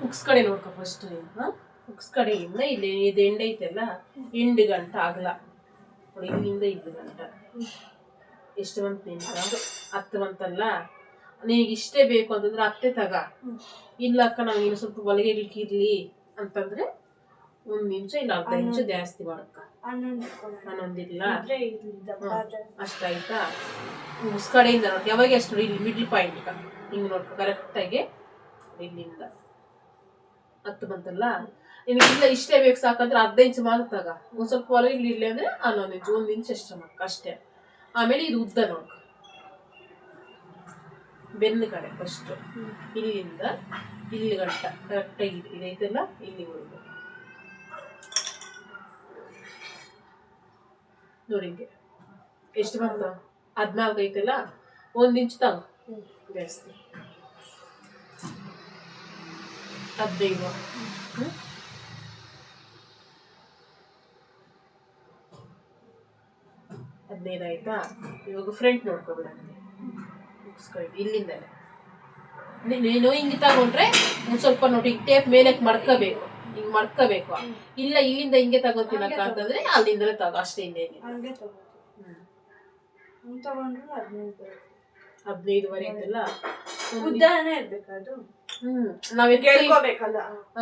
ಉಕ್ಸ್ ಕಡೆ ನೋಡ್ಕೊ ಫಸ್ಟ್ ನೀನು. ಉಕ್ಸ್ ಕಡೆಯಿಂದ ಇಲ್ಲಿ ಇದು ಎಂಡ್ ಐತೆಲ್ಲ, ಎಂಡು ಗಂಟ ಆಗಲ್ಲ ನೋಡಿ, ಇಲ್ಲಿಂದ 2 ಗಂಟ. ಎಷ್ಟು ಬಂತು ನಿನ್ಗೆ? 10 ಬಂತಲ್ಲ. ನಿನಗೆ ಇಷ್ಟೇ ಬೇಕು ಅಂತಂದ್ರೆ 10 ತಗ. ಇಲ್ಲ ಅಕ್ಕ ನಾವು ಇನ್ನು ಸ್ವಲ್ಪ ಹೊಲಿಗೆ ಇರ್ಲಿ ಅಂತಂದ್ರೆ 1 ನಿಮಿಷ ಇಲ್ಲ ಅರ್ಧ ನಿಮಿಷ ಜಾಸ್ತಿ ಮಾಡಕ್ಕ. 11 ಇಲ್ಲ ಅಷ್ಟಾಯ್ತಾ? ಉಕ್ಸ್ ಕಡೆಯಿಂದ ನೋಡಿ ಯಾವಾಗ ಅಷ್ಟು ನೋಡಿ, ಇಲ್ಲಿ ಮಿಡ್ಲ್ ಪಾಯಿಂಟ್ ಹಿಂಗೆ ನೋಡ್ಕೊ ಕರೆಕ್ಟಾಗಿ. ಇಲ್ಲಿಂದ 10 ಬಂತಲ್ಲ. ನಿನಗಿಲ್ಲ ಇಷ್ಟೇ ಬೇಕು ಸಾಕಂದ್ರೆ ಅರ್ಧ ಇಂಚು ಮಾತಾಗ. ಒಂದು ಸ್ವಲ್ಪ ಹೊಲಗೆ ಇರಲಿ ಅಂದ್ರೆ 11 ಇಂಚು, 1 ಇಂಚು ಎಕ್ಸ್ಟ್ರಾ ಮಾಡ್ಕ ಅಷ್ಟೇ. ಆಮೇಲೆ ಇದು ಉದ್ದ ನೋಡ್ಕ, ಬೆನ್ನು ಕಡೆ ಫಸ್ಟ್ ಇಲ್ಲಿಂದ ಇಲ್ಲಿ ಗಂಟ ಕರೆಕ್ಟಾಗಿ ಇದೈತಲ್ಲ, ಇಲ್ಲಿವರೆಗೂ ನೋಡಿ. ಹಿಂಗೆ ಎಷ್ಟು ಬಂತ? 14 ಐತಲ್ಲ, 1 ಇಂಚು ತಗ ಜಾಸ್ತಿ. 15 15 ಆಯ್ತಾ? ಇವಾಗ ಫ್ರಂಟ್ ನೋಡ್ಕೊಬೇಡ, ಇಲ್ಲಿಂದಲೇ ನೀನು ಹಿಂಗೆ ತಗೊಂಡ್ರೆ ಒಂದು ಸ್ವಲ್ಪ ನೋಡಿ ಟೇಪ್ ಮೇಲೆ ಮಡ್ಕೋಬೇಕು, ಹಿಂಗೆ ಮಡ್ಕೋಬೇಕು. ಇಲ್ಲ ಇಲ್ಲಿಂದ ಹಿಂಗೆ ತಗೋತೀನಕ್ಕ ಅಂತಂದ್ರೆ ಅಲ್ಲಿಂದಲೇ ತಗೋ ಅಷ್ಟೇ. ಇನ್ನೇನು 15ವರೆ ಐತಲ್ಲ, ಉದ್ದಾನೆ ಇರ್ಬೇಕದು.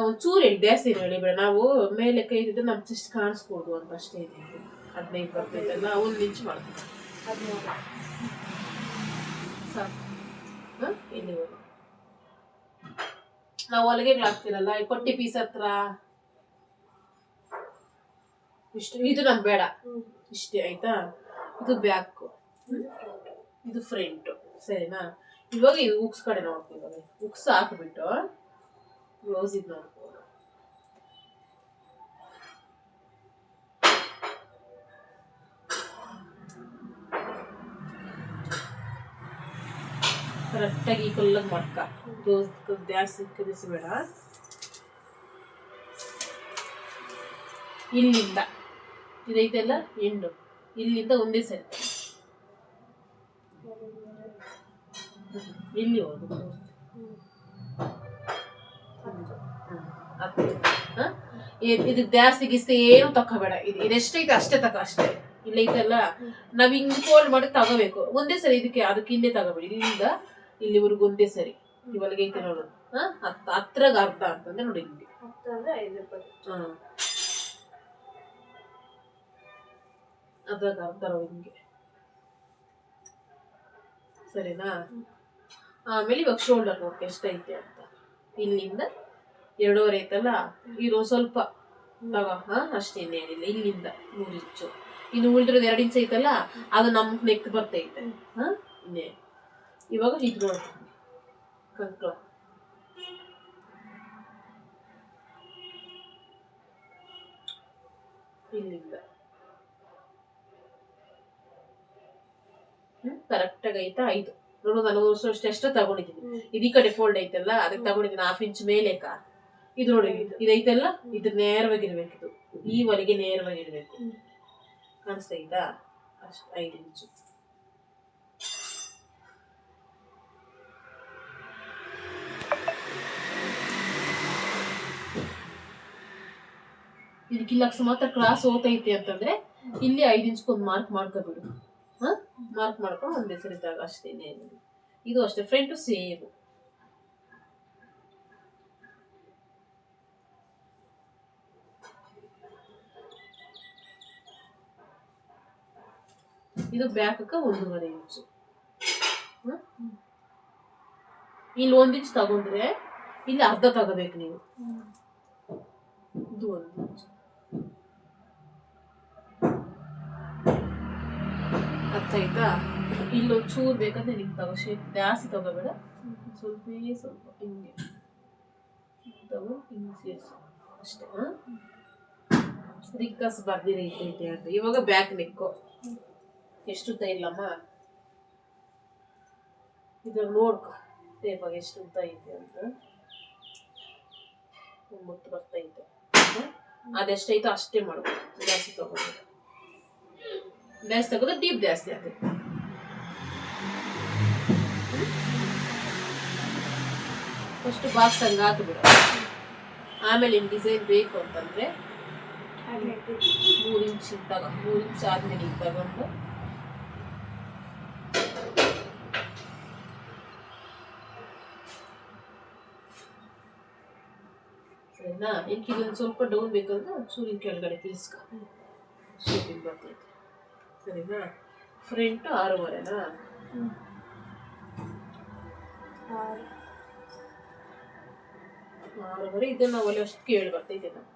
ಒಂಚೂರು ಹೇಳಿ ಜಾಸ್ತಿ ಹೇಳಿಬೇಡ. ನಾವು ಮೇಲೆ ಕೈ ಇದ್ದಿದ್ರೆ ನಮ್ ಚೆಸ್ಟ್ ಕಾಣಿಸ್ಬೋದು ಅಂತ ಅಷ್ಟೇ. 15 ಬರ್ತೈತಲ್ಲ, 1 ಇಂಚು ಮಾಡ್ತೀವಿ ಸಾಕು. ಇಲ್ಲಿವರೆಗೂ ನಾವು ಹೊಲಿಗೆಗಳಾಗ್ತಿರಲ್ಲ, ಈ ಪಟ್ಟಿ ಪೀಸ್ ಹತ್ರ ಇಷ್ಟು. ಇದು ನಮ್ಗೆ ಬೇಡ, ಇಷ್ಟೇ ಆಯ್ತಾ? ಇದು ಬ್ಯಾಕ್, ಇದು ಫ್ರಂಟ್, ಸರಿನಾ? ಇವಾಗ ಇದು ಉಕ್ಸ್ ಕಡೆ ನೋಡ್ತೀವಿ. ಉಕ್ಸ್ ಹಾಕ್ಬಿಟ್ಟು ಬ್ಲೌಸ್ ಇದು ನೋಡ್ಬೋದು. ಕರೆಕ್ಟಾಗಿ ಈಕ್ವಲಾಗಿ ಮಾಡ್ಕ, ಬ್ಲೌಸ್ ಜಾಸ್ತಿ ಕುದಿಸ್ಬೇಡ. ಇಲ್ಲಿಂದ ಇದೈತೆಲ್ಲ ಎಂಡು, ಇಲ್ಲಿಂದ ಒಂದೇ ಸರಿ ಇಲ್ಲಿ ಹೋದು. ಇದು ಜಾಸ್ತಿ ಗಿಸ್ತಿ ಏನು ತಕೋಬೇಡ. ಇದೆಷ್ಟೈತೆ ಅಷ್ಟೇ ತಕ ಅಷ್ಟೇ. ಇಲ್ಲ ಐತಲ್ಲ, ನಾವ್ ಹಿಂಗ್ ಫೋಲ್ಡ್ ಮಾಡಿ ತಗೋಬೇಕು ಒಂದೇ ಸರಿ. ಅದಕ್ಕೆ ಹಿಂದೆ ತಗೋಬೇಡಿ, ಇಲ್ಲಿಂದ ಇಲ್ಲಿವರೆಗೂ ಒಂದೇ ಸರಿ. ಇವಾಗೆ ಐತೆ ನೋಡು, ಹತ್ರಗ ಅರ್ಧ ಅಂತಂದ್ರೆ ನೋಡಿ ಇಲ್ಲಿ ಅದ್ರಾಗ ಅರ್ಧ ನೋಡಿ ಹಿಂಗೆ, ಸರಿನಾ? ಆಮೇಲೆ ಇವಾಗ ಶೋಲ್ಡರ್ ನೋಡ್ಕ ಎಷ್ಟೈತೆ ಅಂತ. ಇಲ್ಲಿಂದ 2.5 ಐತಲ್ಲ, ಇದು ಸ್ವಲ್ಪ ತಗೋ ಅಷ್ಟೇ, ಇನ್ನೇನಿಲ್ಲ. ಇಲ್ಲಿಂದ 3 ಇಂಚು, ಇನ್ನು ಉಳಿದಿರೋದು 2 ಇಂಚು ಐತಲ್ಲ, ಅದು ನಮ್ ನೆಕ್ ಬರ್ತೈತೆ. ಇನ್ನೇ ಇವಾಗ ಇದು ನೋಡ ಕಂಕ್ಳ, ಇಲ್ಲಿಂದ ಕರೆಕ್ಟಾಗಿ ಐತಾ? 5 ನೋಡು. ನಾನು ಅಷ್ಟು ತಗೊಂಡಿದ್ದೀನಿ. ಇದೀ ಕಡೆ ಫೋಲ್ಡ್ ಐತಲ್ಲ, ಅದಕ್ಕೆ ತಗೊಂಡಿದ್ದೀನಿ 1/2 ಇಂಚ್ ಮೇಲೆಕ. ಇದು ನೋಡಿ, ಇದೈತಲ್ಲ, ಇದು ನೇರವಾಗಿರ್ಬೇಕು. ಇದು ಈ ಹೊಲಿಗೆ ನೇರವಾಗಿರ್ಬೇಕು, ಕಾಣಿಸ್ತೈತಾ? ಅಷ್ಟು 5 ಇಂಚು. ಇದಕ್ಕಿಲ್ಲಕ್ಸ್ ಮಾತ್ರ ಕ್ರಾಸ್ ಹೋಗ್ತೈತಿ ಅಂತಂದ್ರೆ ಇಲ್ಲಿ 5 ಇಂಚ್ಗೊಂದು ಮಾರ್ಕ್ ಮಾಡ್ಕೊಬಿಡು. ಮಾರ್ಕ್ ಮಾಡ್ಕೊಂಡು ಒಂದೇ ಸರಿ ತಗ ಅಷ್ಟೇ. ಇದು ಅಷ್ಟೇ, ಫ್ರಂಟು ಸೇಮ್. ಇದು ಬ್ಯಾಕಕ್ಕ 1.5 ಇಂಚು. ಇಲ್ಲಿ 1 ಇಂಚ್ ತಗೊಂಡ್ರೆ ಇಲ್ಲಿ ಅರ್ಧ ತಗೋಬೇಕು ನೀವು. ಇದು 1 ಇಂಚು ಅರ್ಥ ಆಯ್ತಾ? ಇಲ್ಲೊಂದು ಚೂರು ಬೇಕಂದ್ರೆ ನಿಮ್ಗೆ ತಗೋ, ಶೇಪ್ ಜಾಸ್ತಿ ತಗೋಬೇಡ, ಸ್ವಲ್ಪ ಸ್ವಲ್ಪ ಹಿಂಗೆ ತಗೋ, ಹಿಂಗೆ ಸೇರಿಸು ಅಷ್ಟೇ. ರಿಕ್ಕಸ್ ಬರ್ದಿರೈತೈತೆ ಅಂತ. ಇವಾಗ ಬ್ಯಾಕ್ ನೆಕ್ಕು ಎಷ್ಟು ಉದ್ದ ಇಲ್ಲಮ್ಮ, ಇದ್ರಾಗ ನೋಡ್ಕೊ ಟೇಪಾಗ ಎಷ್ಟು ಉದ್ದ ಐತೆ ಅಂತ. 9 ಬರ್ತೈತೆ. ಅದೆಷ್ಟೈತೋ ಅಷ್ಟೇ ಮಾಡ್ಬೋದು, ಜಾಸ್ತಿ ತಗೋಬೋದು. ಜಾಸ್ತಿ ತಗೋದ್ರೆ ಡೀಪ್ ಜಾಸ್ತಿ ಆಗುತ್ತೆ. ಫಸ್ಟ್ ಬಾಕ್ಸ್ ಹಂಗೆ ಹಾಕ್ಬಿಡು. ಆಮೇಲೆ ಇನ್ನು ಡಿಸೈನ್ ಬೇಕು ಅಂತಂದರೆ 3 ಇಂಚ್ ಇದ್ದಾಗ 3 ಇಂಚ್ ಆದ್ಮೇಲೆ ಈಗ ತಗೊಂಡು ಸರಿನಾ. ಈಗ ಇದೊಂದು ಸ್ವಲ್ಪ ಡೌನ್ ಬೇಕಂದ್ರೆ ಒಂಚೂರು ಕೆಳಗಡೆ ತೀರ್ಸ್ಕೊ, ಶೇಪಿಂಗ್ ಬರ್ತೈತೆ. ಸರಿನಾ. ಫ್ರಂಟ್ 6.5ನಾ? 6.5. ಇದನ್ನು ನಾವು ಒಲೆ ಅಷ್ಟು ಕೇಳಿ ಬರ್ತೈತೆ ನಾವು.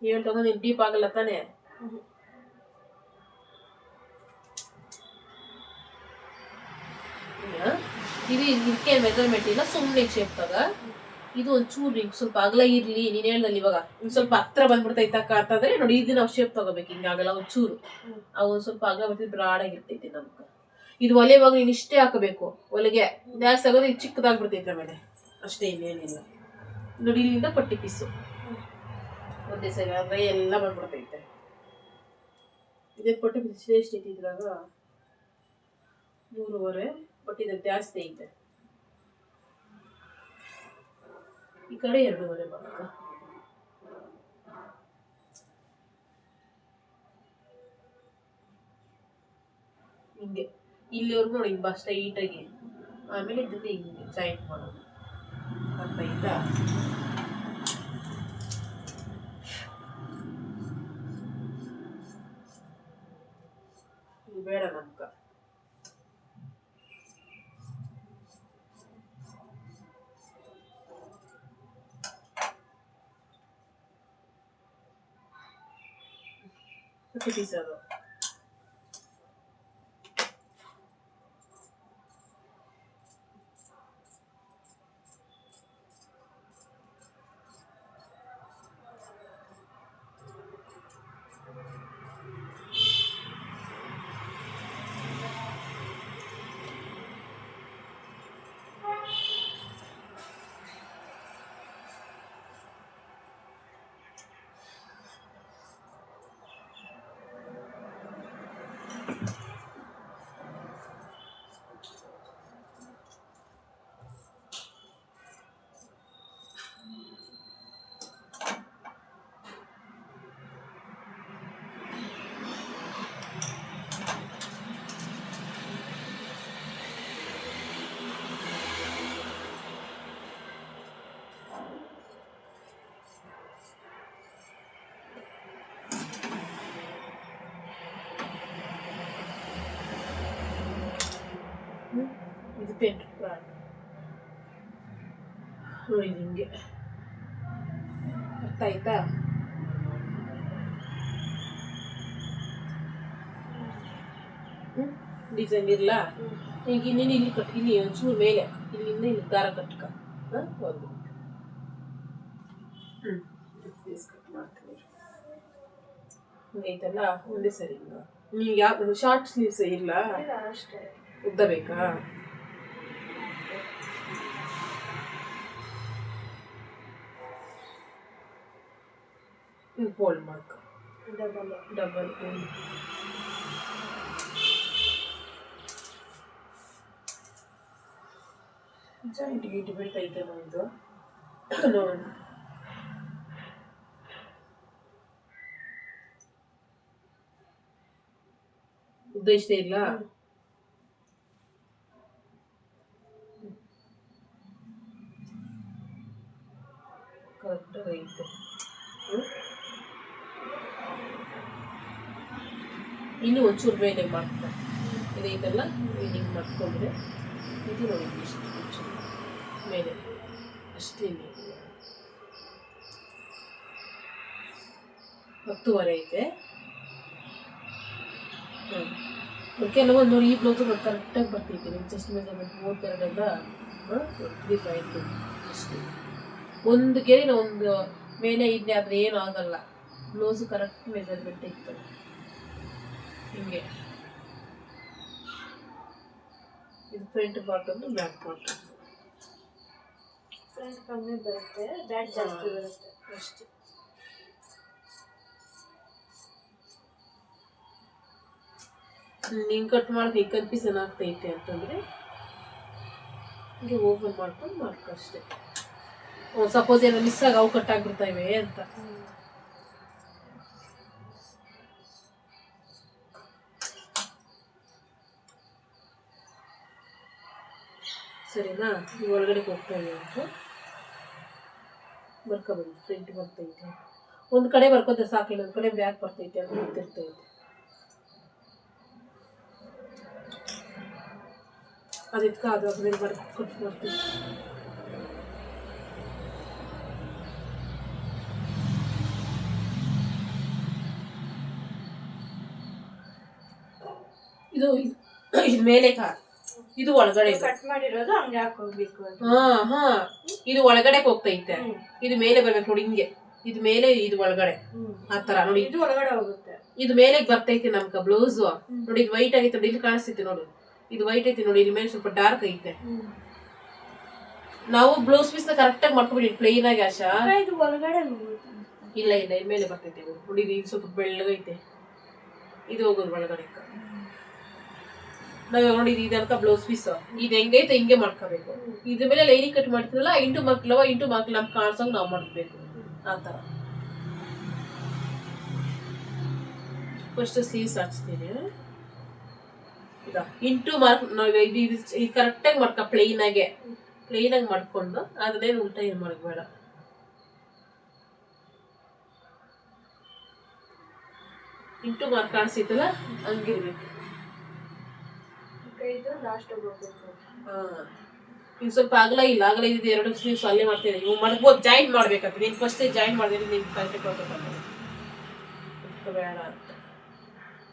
ಏಳು ತಗೊಂಡು ನೀನು ಡೀಪ್ ಆಗಲ್ಲ ತಾನೇ? ಇದು ಇದಕ್ಕೆ ಮೆಜರ್ಮೆಂಟ್ ಇಲ್ಲ, ಸುಮ್ಮನೆ ಶೇಪ್ ತಗ. ಇದು ಒಂಚೂರು ಹಿಂಗೆ ಸ್ವಲ್ಪ ಅಗಲ ಇರಲಿ. ನೀನು ಹೇಳ್ದಲ್ಲಿ ಇವಾಗ ಇನ್ನು ಸ್ವಲ್ಪ ಹತ್ರ ಬಂದ್ಬಿಡ್ತೈತಕ್ಕ ಅಂತಂದ್ರೆ ನೋಡಿ, ಇದು ನಾವು ಶೇಪ್ ತಗೋಬೇಕು. ಹಿಂಗೆ ಆಗಲ್ಲ, ಒಂಚೂರು ಅವು ಒಂದು ಸ್ವಲ್ಪ ಅಗಲ ಬರ್ತಿದ್ದು ಬ್ರಾಡಾಗಿರ್ತೈತಿ ನಮ್ಗೆ. ಇದು ಒಲೆವಾಗ ನೀನು ಇಷ್ಟೇ ಹಾಕಬೇಕು. ಒಲೆಗೆ ಜಾಸ್ತಿ ಆಗೋದು ಇದು ಚಿಕ್ಕದಾಗ್ಬಿಡ್ತೈತೆ ಆಮೇಲೆ ಅಷ್ಟೇ, ಇನ್ನೇನಿಲ್ಲ. ನೋಡಿ ಇಲ್ಲಿಂದ ಪಟ್ಟಿ ಪೀಸು ಒಂದೇ ಸರಿ ಅಂದರೆ ಎಲ್ಲ ಬಂದ್ಬಿಡ್ತೈತೆ. ಇದೇ ಪಟ್ಟಿ ಪೀಸ್ ಎಷ್ಟೈತಿ ಇದ್ರಾಗ? 3.5. ಬಟ್ ಇದು ಜಾಸ್ತಿ ಐತೆ. ಈ ಕಡೆ 2.5 ಬರುತ್ತೆ. ಹಿಂಗೆ ಇಲ್ಲಿವರೆಗೂ ನೋಡಿ, ಹಿಂಗೆ ಬಸ್ ಟೈಟಾಗಿ. ಆಮೇಲೆ ಇದಕ್ಕೆ ಹಿಂಗೆ ಜಾಯಿಂಟ್ ಮಾಡೋದು. ಅರ್ಥ ಆಯ್ತಾ? ಇದು ಬೇಡ ನಮ್ಗೆ. ಪೀಸ್ ಅದು ಇದು ಪೇಂಟ್ ನೋಡಿ ಹಿಂಗೆ. ಅರ್ಥ ಆಯ್ತಾ? ಡಿಸೈನ್ ಇರಲ್ಲ. ಈಗ ಇನ್ನೇನು ಇಲ್ಲಿ ಕಟ್ತೀನಿ, ಒಂಚೂರು ಮೇಲೆ ಇಲ್ಲಿಂದ ಇಲ್ಲಿ ದಾರ ಕಟ್ಕ. ಒಂದು ಪೀಸ್ ಕಟ್ ಮಾಡ್ತೀನಿ. ಹಿಂಗೈತಲ್ಲ, ಒಂದೇ ಸರಿ. ನೀವು ಯಾವ ಶಾರ್ಟ್ ಸ್ಲೀವ್ಸ್ ಇಲ್ಲ, ಅಷ್ಟೇ ಉದ್ದ ಬೇಕಾ? ಹಿಂಗೆ ಫೋಲ್ಡ್ ಮಾಡ್ಕೊ. ಡಬಲ್ ಜಾಯಿಂಟ್ ಗೀಟ್ ಬೀಳ್ತೈತೆ ಒಂದು ನೋಡಿ. ಉದ್ದ ಇಷ್ಟ ಇಲ್ಲ. ಕರೆಕ್ಟಾಗಿ ಐತೆ. ಇನ್ನೂ ಒಂಚೂರು ಮೇಲೆ ಮಾಡ್ತಾರೆ. ಇದೈತಲ್ಲ, ಹಿಂಗೆ ಮಾಡ್ಕೊಂಡ್ರೆ ಇದು ನೋಡಿ ಇಷ್ಟು ಒಂಚೂರು ಮೇಲೆ ಅಷ್ಟೇ. 10.5 ಐತೆ. ಕೆಲವೊಂದು ನೋಡಿ, ಈ ಬ್ಲೌಸು ಕರೆಕ್ಟಾಗಿ ಬರ್ತೈತೆ. ನಿಮ್ಮ ಚೆಸ್ಟ್ ಮೆಜರ್ಮೆಂಟ್ 32 35 ಅಷ್ಟು. ಒಂದು ಗೆರೆ ಒಂದು ಮೇಲೆ ಇದ್ದೆ ಆದರೆ ಏನೂ ಆಗಲ್ಲ. ಬ್ಲೌಸು ಕರೆಕ್ಟ್ ಮೆಜರ್ಮೆಂಟ್ ಇತ್ತು. ಹಿಂಗೆ ಇದು ಫ್ರಂಟ್ ಪಾರ್ಟ್ ಒಂದು ಬ್ಯಾಕ್ ಪಾರ್ಟ್ ಫ್ರಂಟ್ ಕಮ್ಮಿ ಬರುತ್ತೆ, ಬ್ಯಾಕ್ ಜಾಸ್ತಿ ಬರುತ್ತೆ ಅಷ್ಟೇ. ನೀನು ಕಟ್ ಮಾಡಿ ಕನ್ಫ್ಯೂಸ್ ಏನಾಗ್ತೈತೆ ಅಂತಂದರೆ ಹಿಂಗೆ ಓಪನ್ ಮಾಡ್ಕೊಂಡು ಮಾಡ್ಕೊ ಅಷ್ಟೇ. ಸಪೋಸ್ ಏನೋ ಮಿಸ್ ಆಗಿ ಅವು ಕಟ್ ಆಗಿಬಿಡ್ತಾಯಿವೆ ಅಂತ. ಸರಿನಾ? ನೀವು ಒಳಗಡೆ ಹೋಗ್ತಾಯಿವೆ ಅಂತ ಬರ್ಕೊಬಂದು ಫ್ರಂಟ್ ಬರ್ತೈತೆ. ಒಂದು ಕಡೆ ಬರ್ಕೋದ್ರೆ ಸಾಕು, ಇನ್ನೊಂದು ಕಡೆ ಬ್ಯಾಕ್ ಬರ್ತೈತೆ ಅಂತ ಗೊತ್ತಿರ್ತೈತೆ. ಅದಕ್ಕೆ ಅದು ಮೇಲೆ ಬರ್ಕೊಟ್ಟು ಬರ್ತೀವಿ. ಇದು ಇದು ಮೇಲೆ ಇದು ಒಳಗಡೆ ಕಟ್ ಮಾಡಿರೋದು ಹಂಗೆ ಹಾಕೋಗ್ಬೇಕು. ಹಾ ಇದು ಒಳಗಡೆ ಹೋಗ್ತೈತೆ, ಇದು ಮೇಲೆ ಬರ್ಬೇಕು ನೋಡಿ ಹಿಂಗೆ. ಇದು ಮೇಲೆ ಇದು ಒಳಗಡೆ ಆತರ ನೋಡಿ. ಇದು ಒಳಗಡೆ ಹೋಗುತ್ತೆ, ಇದು ಮೇಲೆ ಬರ್ತೈತೆ ನಮ್ಗೆ ಬ್ಲೌಸ್ ನೋಡಿ. ಇದು ವೈಟ್ ಆಗೈತೆ ನೋಡಿ, ಇಲ್ಲಿ ಕಾಣಿಸ್ತೈತೆ ನೋಡಿ. ಇದು ವೈಟ್ ಐತೆ ನೋಡಿ, ಇಲ್ಲಿ ಮೇಲೆ ಸ್ವಲ್ಪ ಡಾರ್ಕ್ ಐತೆ. ನಾವು ಬ್ಲೌಸ್ ಪೀಸ್ ನ ಕರೆಕ್ಟ್ ಆಗಿ ಮಾಡ್ಕೊಬಿಡಿ ಪ್ಲೇನ್ ಆಗಿ. ಆಶಾ ಇದು ಒಳಗಡೆ ಇಲ್ಲ ಇಲ್ಲ, ಇಲ್ಲಿ ಮೇಲೆ ಬರ್ತೈತೆ ನೋಡಿ. ಇದು ಸ್ವಲ್ಪ ಬೆಳ್ಳಗೈತೆ, ಇದು ಹೋಗೋದು ಒಳಗಡೆ. ನಾವ್ ನೋಡಿ ಇದಕ್ಕ ಬ್ಲೌಸ್ ಪೀಸ್ ಇದು ಹೆಂಗೈತೆ ಹಿಂಗೆ ಮಾಡ್ಕೋಬೇಕು. ಇದ್ರ ಮೇಲೆ ಲೈನಿಂಗ್ ಕಟ್ ಮಾಡ್ತೀರಲ್ಲ, ಇಂಟು ಮಕ್ಳವ ಇಂಟು ಮಕ್ಳು ನಮ್ಗೆ ಕಾಣಿಸೋಂಗ್ ನಾವು ಮಾಡ್ಬೇಕು ಆತರ. ಫಸ್ಟ್ ಸ್ಲೀವ್ಸ್ ಹಚ್ತೀನಿ. ಇಂಟು ಮಾರ್ಕ್ ನಾವು ಇದು ಕರೆಕ್ಟಾಗಿ ಮಾಡ್ಕೊ, ಪ್ಲೈನ್ ಆಗಿ ಮಾಡ್ಕೊಂಡು ಅದನ್ನೇನು ಉಲ್ಟಾ ಏನು ಮಾಡಬೇಡ. ಇಂಟು ಮಾರ್ಕ್ ಕಾಣಿಸ್ತೈತಲ್ಲ ಹಂಗಿರ್ಬೇಕು. ಇನ್ನು ಸ್ವಲ್ಪ ಆಗಲ ಇಲ್ಲ, ಆಗಲ ಇದು 2 ಸ್ಲೀವ್ಸ್ ಅಲ್ಲೇ ಮಾಡ್ತೀನಿ. ಇವು ಮಾಡ್ಬೋದು, ಜಾಯಿಂಟ್ ಮಾಡ್ಬೇಕಂತ. ನೀನು ಫಸ್ಟೇ ಜಾಯಿಂಟ್ ಮಾಡಿದ್ರೆ ನೀನು ಕರೆಕ್ಟ್ ಬೇಡ ಅಂತ.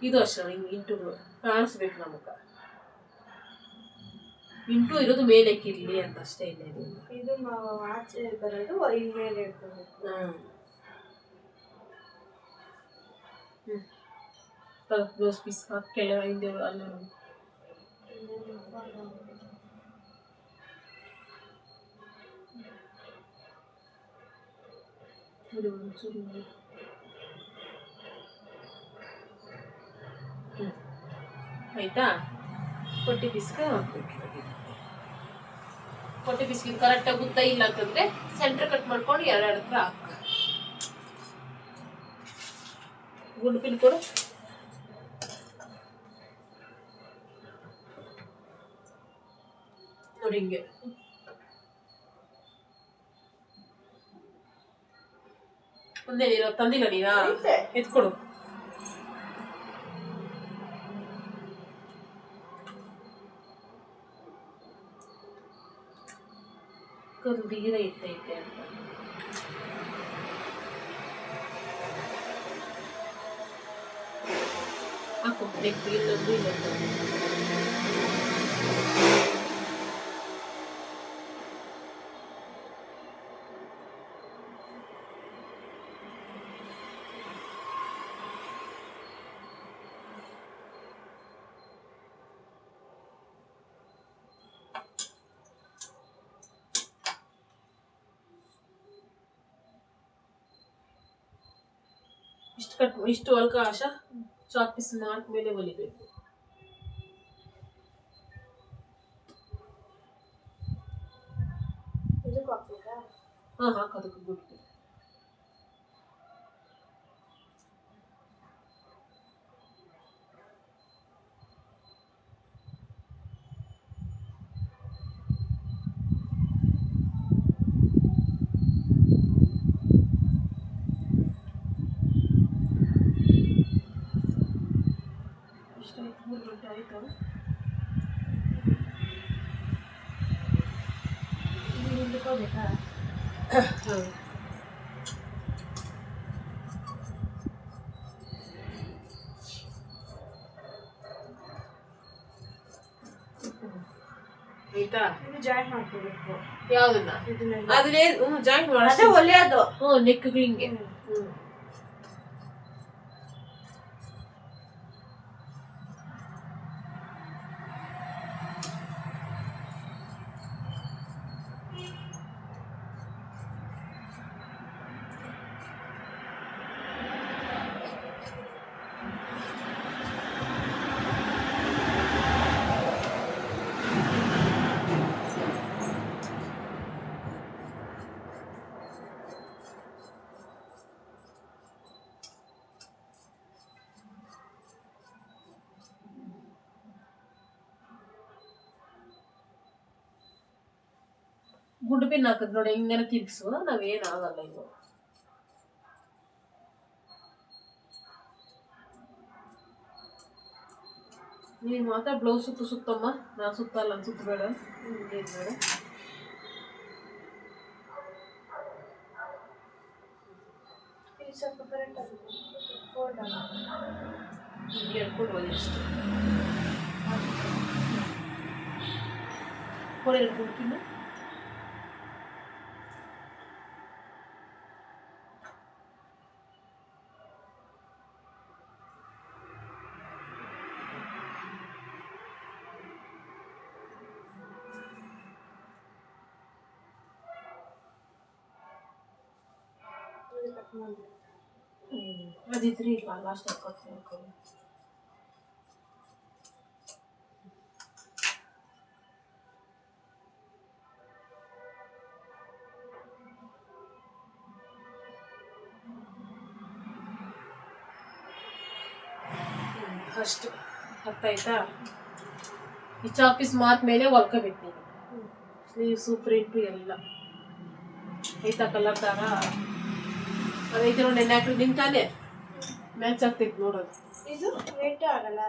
ಇದು ಅಷ್ಟೇ ಹಿಂಗೆ ಇಂಟುಗಳು ಕಾಣಿಸ್ಬೇಕು ನಮಗ. ಇಂಟು ಇರೋದು ಮೇಲೆ ಇರಲಿ ಅಂತ ಅಷ್ಟೇ. ಇಲ್ಲ ಇದು ಆಚೆ ಬರೋದು ಮೇಲೆ ಇಟ್ಕೋಬೇಕು. ಬ್ಲೌಸ್ ಪೀಸ್ ಕೆಳ ಹಿಂದೆ ಅಲ್ಲೇ ಆಯ್ತಾ? ಕೊಟ್ಟಿ ಪೀಸ್ಗೆ ಕೊಟ್ಟಿ ಪೀಸ್ಗೆ ಕರೆಕ್ಟಾಗಿ ಉದ್ದ ಇಲ್ಲ ಅಂತಂದ್ರೆ ಸೆಂಟರ್ ಕಟ್ ಮಾಡ್ಕೊಂಡು 2 ಹತ್ರ ಹಾಕ. ಗುಂಡು ಪಿನ್ ಕೊಡು. ನೋಡಿ ಹಿಂಗೆ ಒಂದೇ ನೀರು ತಂದಿಲ್ಲ ನೀರಾ? ಎತ್ಕೊಡು. ದೀರ ಇರ್ತೈತೆ ಅಂತ ಹಾಕು. ನೆಕ್ ಇಲ್ಲೊಂದು ಇಲ್ಲೊಂದು. ಇಷ್ಟು ಹೊಲ್ಕ ಆಶಾ ಚಾಕ್ ಪೀಸ್ ಮಾರ್ಕ್ ಮೇಲೆ ಹೊಲಿಬೇಕು. ಹಾಕೋದಕ್ಕೆ ಗುಡ್. ಆಯ್ತು. ಹಿಂಡ್ಕೋಬೇಕಾ? ಆಯ್ತಾ? ಜಾಯಿಂಟ್ ಮಾಡ್ಕೋಬೇಕು. ಯಾವ್ದನ್ನ? ಅದನ್ನೇ ಜಾಯಿಂಟ್ ಮಾಡಿ ಒಲೆಯೋದು. ನೆಕ್ ಹಿಂಗೆ. ಗುಂಡು ಪಿನ್ ಹಾಕದ್ ನೋಡಿ ಹಿಂಗೇನ ತಿರ್ಗ್ಸು, ನಾವೇನಾಗಲ್ಲ ಇದು. ನೀನು ಮಾತ್ರ ಬ್ಲೌಸ್ ಸುತ್ತಮ್ಮ, ನಾನು ಸುತ್ತಲ್ಲ ಸುತ್ತಬೇಡ, ಬೇಡ. ಇದು ಸ್ವಲ್ಪ ಕರೆಕ್ಟ್ ಆಗಿದೆ ಫೋಲ್ಡ್ ಆಗುತ್ತೆ. ಹಿಂಗೆ ಹೇಳ್ಕೊಂಡು ಹೋಗಿ ಅಷ್ಟು ಹೊರೆ ಹೇಳ್ಕೊಡ್ತೀನಿ. ಇದು ಕಟ್ ಮಾಡಿ. ಅದಿದ್ರಿ ಇಲ್ಲ ಲಾಸ್ಟ್ ಹಾಕೋದು. ಅಷ್ಟು ಅರ್ಥಾಯ್ತಾ? ಈ ಚಾಪೀಸ್ ಮಾತ್ ಮೇಲೆ ಹೊಲ್ಕೋಬೇಕು ನೀನು. ಸ್ಲೀವ್ಸು ಪ್ರಿಂಟು ಎಲ್ಲ ಐತಾ ಕಲರ್ ದಾರ ಅದೈತೆ ನೋಡಿ, ನೆನ್ನೆ ಹಾಕಿದ್ರೆ ನಿಂತಾನೆ ಮ್ಯಾಚ್ ಆಗ್ತೈತೆ ನೋಡೋದು. ಇದು ವೇಟ್ ಆಗಲ್ಲ.